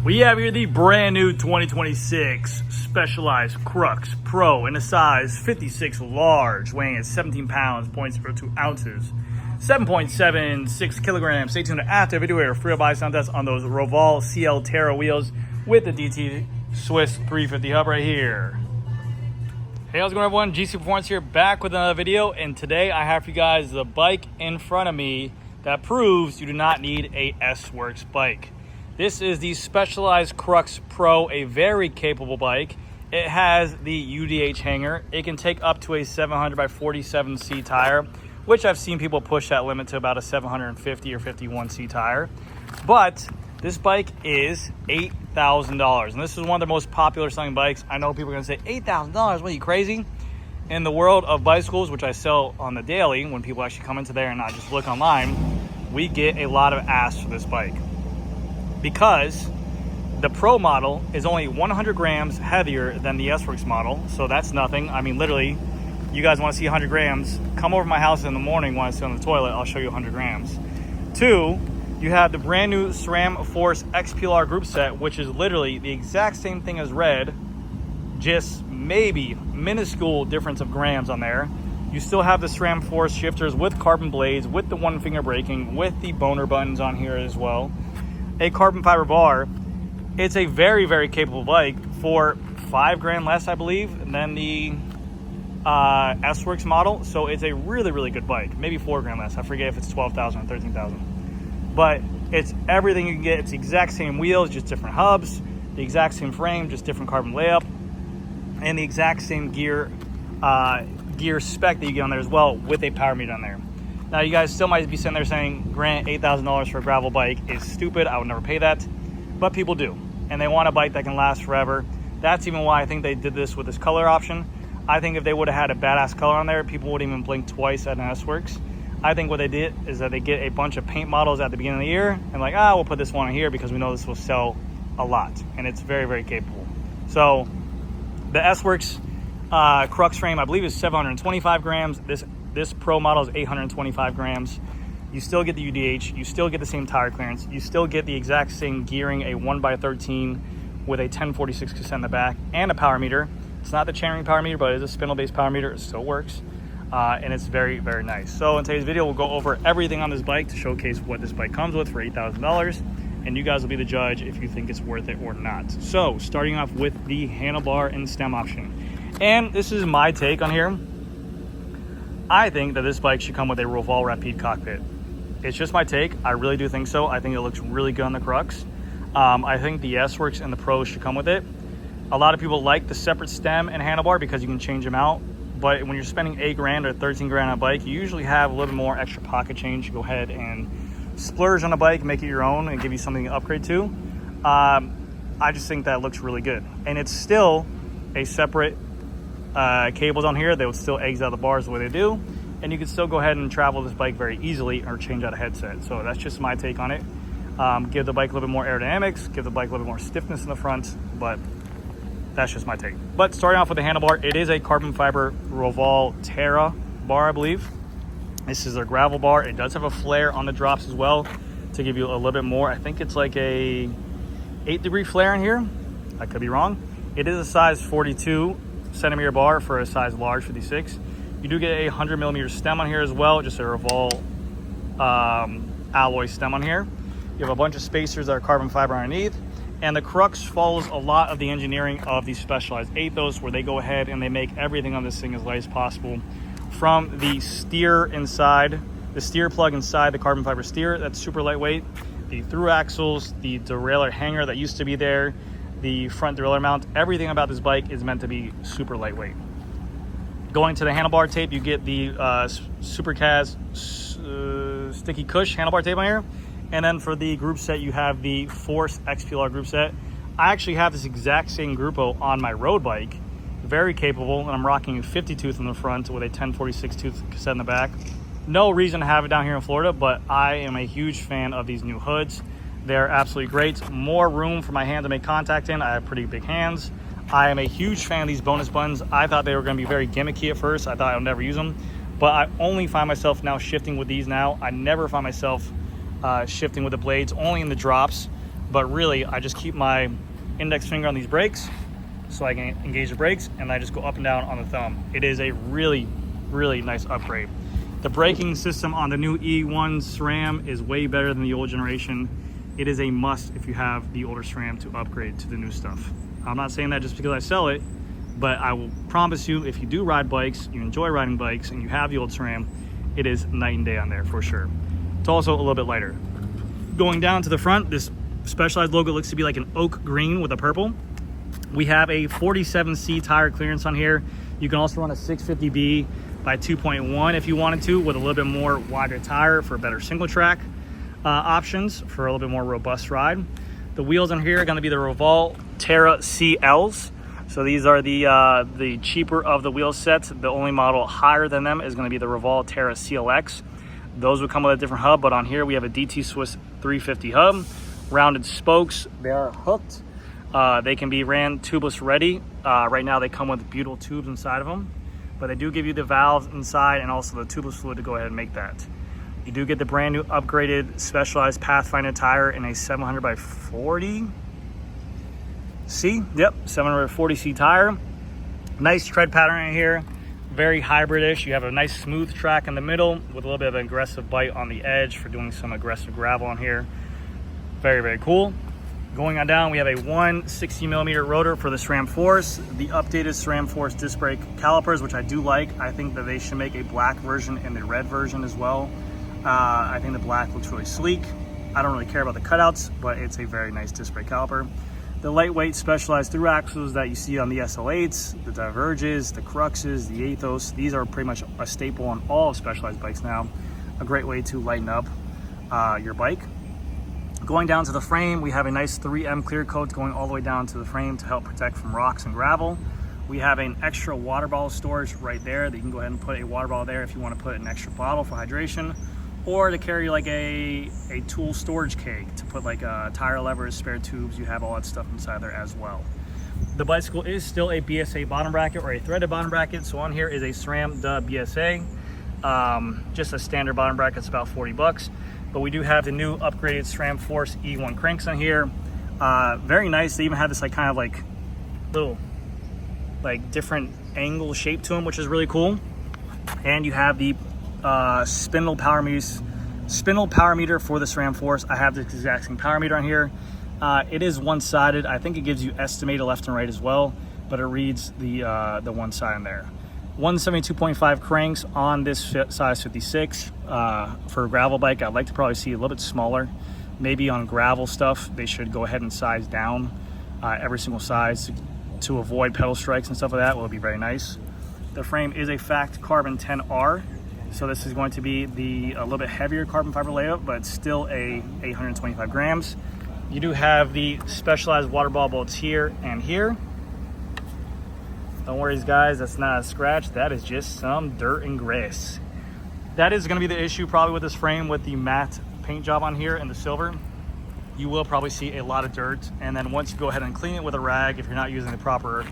We have here the brand new 2026 Specialized Crux Pro in a size 56 large, weighing at 17 pounds, 0.02 ounces, 7.76 kilograms. Stay tuned after video here. Free buy sound test on those Referral CL Terra wheels with the DT Swiss 350 hub right here. Hey, how's it going, everyone? GC Performance here, back with another video, and today I have for you guys the bike in front of me that proves you do not need a S-Works bike. This is the Specialized Crux Pro, a very capable bike. It has the UDH hanger. It can take up to a 700 by 47C tire, which I've seen people push that limit to about a 750 or 51C tire. But this bike is $8,000, and this is one of the most popular selling bikes. I know people are gonna say, $8,000, what are you, crazy? In the world of bicycles, which I sell on the daily, when people actually come into there and not just look online, we get a lot of ask for this bike, because the Pro model is only 100 grams heavier than the S-Works model. So that's nothing. I mean, literally, you guys want to see 100 grams, come over to my house in the morning when I sit on the toilet, I'll show you 100 grams. Two, you have the brand new SRAM Force XPLR group set, which is literally the exact same thing as red, just maybe minuscule difference of grams on there. You still have the SRAM Force shifters with carbon blades, with the one finger braking, with the boner buttons on here as well. A carbon fiber bar. It's a very, very capable bike for $5 grand less, I believe, than the S-Works model. So it's a really, really good bike. Maybe $4 grand less. I forget if it's 12,000 or 13,000. But it's everything you can get. It's the exact same wheels, just different hubs. The exact same frame, just different carbon layup, and the exact same gear spec that you get on there as well, with a power meter on there. Now, you guys still might be sitting there saying, Grant, $8,000 for a gravel bike is stupid. I would never pay that. But people do. And they want a bike that can last forever. That's even why I think they did this with this color option. I think if they would have had a badass color on there, people wouldn't even blink twice at an S-Works. I think what they did is that they get a bunch of paint models at the beginning of the year and like, we'll put this one in here because we know this will sell a lot. And it's very, very capable. So the S-Works Crux frame, I believe, is 725 grams. This Pro model is 825 grams. You still get the UDH, you still get the same tire clearance, you still get the exact same gearing, a 1x13 with a 1046 cassette in the back, and a power meter. It's not the chainring power meter, but it is a spindle-based power meter. It still works, and it's very, very nice. So in today's video, we'll go over everything on this bike to showcase what this bike comes with for $8,000, and you guys will be the judge if you think it's worth it or not. So starting off with the handlebar and stem option, and this is my take on here. I think that this bike should come with a Referral Rapide cockpit. It's just my take. I really do think so. I think it looks really good on the Crux. I think the S-Works and the Pro should come with it. A lot of people like the separate stem and handlebar because you can change them out. But when you're spending $8 grand or 13 grand on a bike, you usually have a little bit more extra pocket change to go ahead and splurge on a bike, make it your own, and give you something to upgrade to. I just think that looks really good. And it's still a separate cables on here. They would still exit out the bars the way they do, and you can still go ahead and travel this bike very easily or change out a headset. So that's just my take on it. Give the bike a little bit more aerodynamics, give the bike a little bit more stiffness in the front, but that's just my take. But starting off with the handlebar, it is a carbon fiber Referral Terra bar, I believe. This is their gravel bar. It does have a flare on the drops as well to give you a little bit more. I think it's like a 8-degree flare in here. I could be wrong. It is a size 42 centimeter bar for a size large 56. You do get a 100 millimeter stem on here as well, just a Referral alloy stem on here. You have a bunch of spacers that are carbon fiber underneath, and the Crux follows a lot of the engineering of the Specialized Ethos, where they go ahead and they make everything on this thing as light as possible. From the steer inside, the steer plug inside the carbon fiber steer, that's super lightweight. The through axles, the derailleur hanger that used to be there, the front derailleur mount, everything about this bike is meant to be super lightweight. Going to the handlebar tape, you get the Supercaz sticky cush handlebar tape on here. And then for the group set, you have the Force XPLR group set. I actually have this exact same Gruppo on my road bike. Very capable, and I'm rocking a 50 tooth in the front with a 1046 tooth cassette in the back. No reason to have it down here in Florida, but I am a huge fan of these new hoods. They're absolutely great. More room for my hand to make contact in. I have pretty big hands. I am a huge fan of these bonus buttons. I thought they were going to be very gimmicky at first. I thought I would never use them, but I only find myself now shifting with these now. I never find myself shifting with the blades, only in the drops. but really I just keep my index finger on these brakes so I can engage the brakes, and I just go up and down on the thumb. It is a really, really nice upgrade. The braking system on the new E1 SRAM is way better than the old generation. It is a must if you have the older SRAM to upgrade to the new stuff. I'm not saying that just because I sell it, but I will promise you, if you do ride bikes, you enjoy riding bikes, and you have the old SRAM, it is night and day on there for sure. It's also a little bit lighter. Going down to the front, this Specialized logo looks to be like an oak green with a purple. We have a 47C tire clearance on here. You can also run a 650B by 2.1 if you wanted to, with a little bit more wider tire for better single track options for a little bit more robust ride. The wheels on here are going to be the Revolve Terra CLs. So these are the cheaper of the wheel sets. The only model higher than them is going to be the Revolve Terra CLX. Those would come with a different hub, but on here we have a DT Swiss 350 hub, rounded spokes. They are hooked. They can be ran tubeless ready. Right now they come with butyl tubes inside of them, but they do give you the valves inside and also the tubeless fluid to go ahead and make that. You do get the brand new upgraded Specialized Pathfinder tire in a 700 by 40 C. Yep, 740C tire. Nice tread pattern in here. Very hybrid-ish. You have a nice smooth track in the middle with a little bit of an aggressive bite on the edge for doing some aggressive gravel on here. Very, very cool. Going on down, we have a 160mm rotor for the SRAM Force, the updated SRAM Force disc brake calipers, which I do like. I think that they should make a black version and the red version as well. I think the black looks really sleek. I don't really care about the cutouts, but it's a very nice disc brake caliper. The lightweight Specialized through axles that you see on the SL8s, the Diverges, the Cruxes, the Athos, these are pretty much a staple on all Specialized bikes now. A great way to lighten up your bike. Going down to the frame, we have a nice 3M clear coat going all the way down to the frame to help protect from rocks and gravel. We have an extra water bottle storage right there that you can go ahead and put a water bottle there if you want to put an extra bottle for hydration, or to carry like a tool storage keg to put like tire levers, spare tubes. You have all that stuff inside there as well. The bicycle is still a BSA bottom bracket or a threaded bottom bracket. So on here is a SRAM Dub BSA. Just a standard bottom bracket, it's about 40 bucks. But we do have the new upgraded SRAM Force E1 cranks on here. Very nice. They even have this like kind of like little like different angle shape to them, which is really cool. And you have the spindle power meter for the SRAM Force. I have the exact same power meter on here. It is one-sided. I think it gives you estimated left and right as well, but it reads the one side in there. 172.5 cranks on this size 56 for a gravel bike. I'd like to probably see a little bit smaller. Maybe on gravel stuff they should go ahead and size down every single size to avoid pedal strikes and stuff like that. Will be very nice. The frame is a Fact Carbon 10R, so this is going to be a little bit heavier carbon fiber layout, but still a 825 grams. You do have the Specialized water ball bolts here and here. Don't worry guys, that's not a scratch, that is just some dirt and grass. That is going to be the issue probably with this frame, with the matte paint job on here and the silver. You will probably see a lot of dirt, and then once you go ahead and clean it with a rag, if you're not using the proper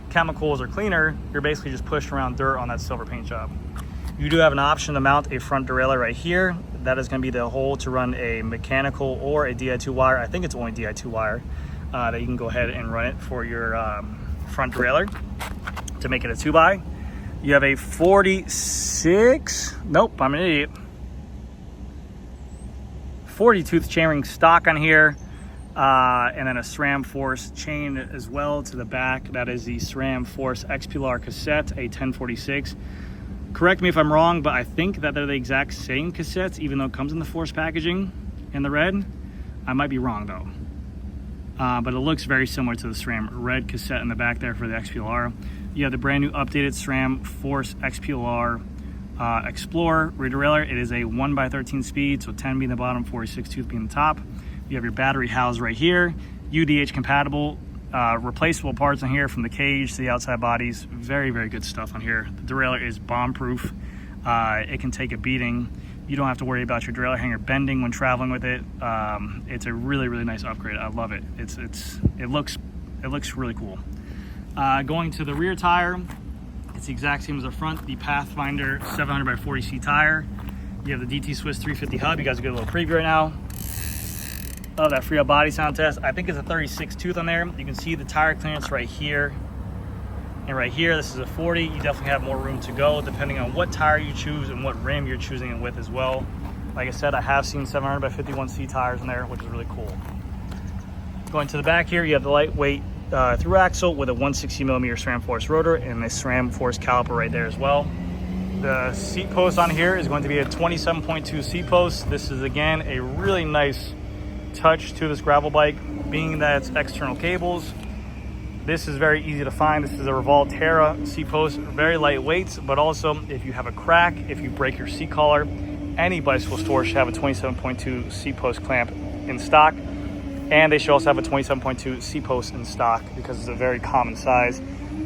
chemicals or cleaner, you're basically just pushing around dirt on that silver paint job. You do have an option to mount a front derailleur right here. That is going to be the hole to run a mechanical or a Di2 wire. I think it's only Di2 wire that you can go ahead and run it for your front derailleur to make it a 2x. You have a 46, nope, I'm an idiot, 40 tooth chainring stock on here, and then a SRAM Force chain as well to the back. That is the SRAM Force XPLR cassette, a 1046. Correct me if I'm wrong, but I think that they're the exact same cassettes, even though it comes in the Force packaging in the red. I might be wrong though. But it looks very similar to the SRAM red cassette in the back there for the XPLR. You have the brand new updated SRAM Force XPLR Explorer rear derailleur. It is a 1x13 speed, so 10 being the bottom, 46 tooth being the top. You have your battery housed right here, UDH compatible, replaceable parts on here from the cage to the outside bodies. Very, very good stuff on here. The derailleur is bomb proof. It can take a beating. You don't have to worry about your derailleur hanger bending when traveling with it. It's a really, really nice upgrade. I love it. It looks really cool. Going to the rear tire, it's the exact same as the front. The Pathfinder 700 by 40C tire. You have the DT Swiss 350 hub. You guys get a little preview right now. of that free up body sound test. I think it's a 36 tooth on there. You can see the tire clearance right here and right here. This is a 40. You definitely have more room to go depending on what tire you choose and what rim you're choosing it with as well. Like I said, I have seen 700 by 51C tires in there, which is really cool. Going to the back here, you have the lightweight through axle with a 160mm SRAM force rotor and a SRAM force caliper right there as well. The seat post on here is going to be a 27.2 seat post. This is again a really nice touch to this gravel bike, being that it's external cables. This is very easy to find. This is a Revolve Terra seat post, very lightweight, but also if you have a crack, if you break your seat collar, any bicycle store should have a 27.2 seat post clamp in stock, and they should also have a 27.2 seat post in stock because it's a very common size.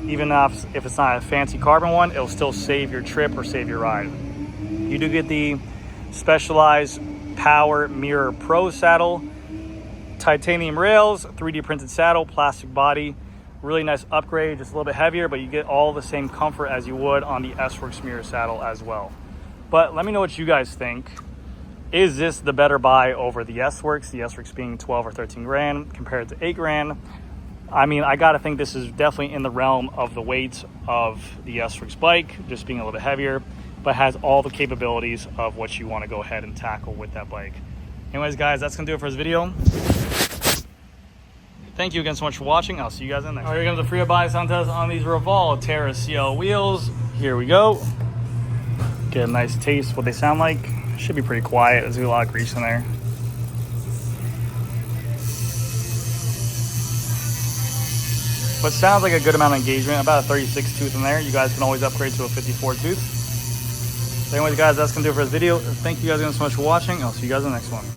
Even if it's not a fancy carbon one, it'll still save your trip or save your ride. You do get the Specialized Power Mirror Pro saddle, titanium rails, 3D printed saddle, plastic body. Really nice upgrade, just a little bit heavier, but you get all the same comfort as you would on the S-Works mirror saddle as well. But let me know what you guys think. Is this the better buy over the S-Works? The S-Works being 12 or 13 grand compared to 8 grand. I mean, I gotta think this is definitely in the realm of the weight of the S-Works bike, just being a little bit heavier, but has all the capabilities of what you wanna go ahead and tackle with that bike. Anyways, guys, that's gonna do it for this video. Thank you again so much for watching. I'll see you guys in the next one. All right, here comes the free up body sound test on these Revolve Terra CL wheels. Here we go. Get a nice taste of what they sound like. Should be pretty quiet. There's a lot of grease in there. But sounds like a good amount of engagement, about a 36 tooth in there. You guys can always upgrade to a 54 tooth. So anyways, guys, that's gonna do it for this video. Thank you guys again so much for watching. I'll see you guys in the next one.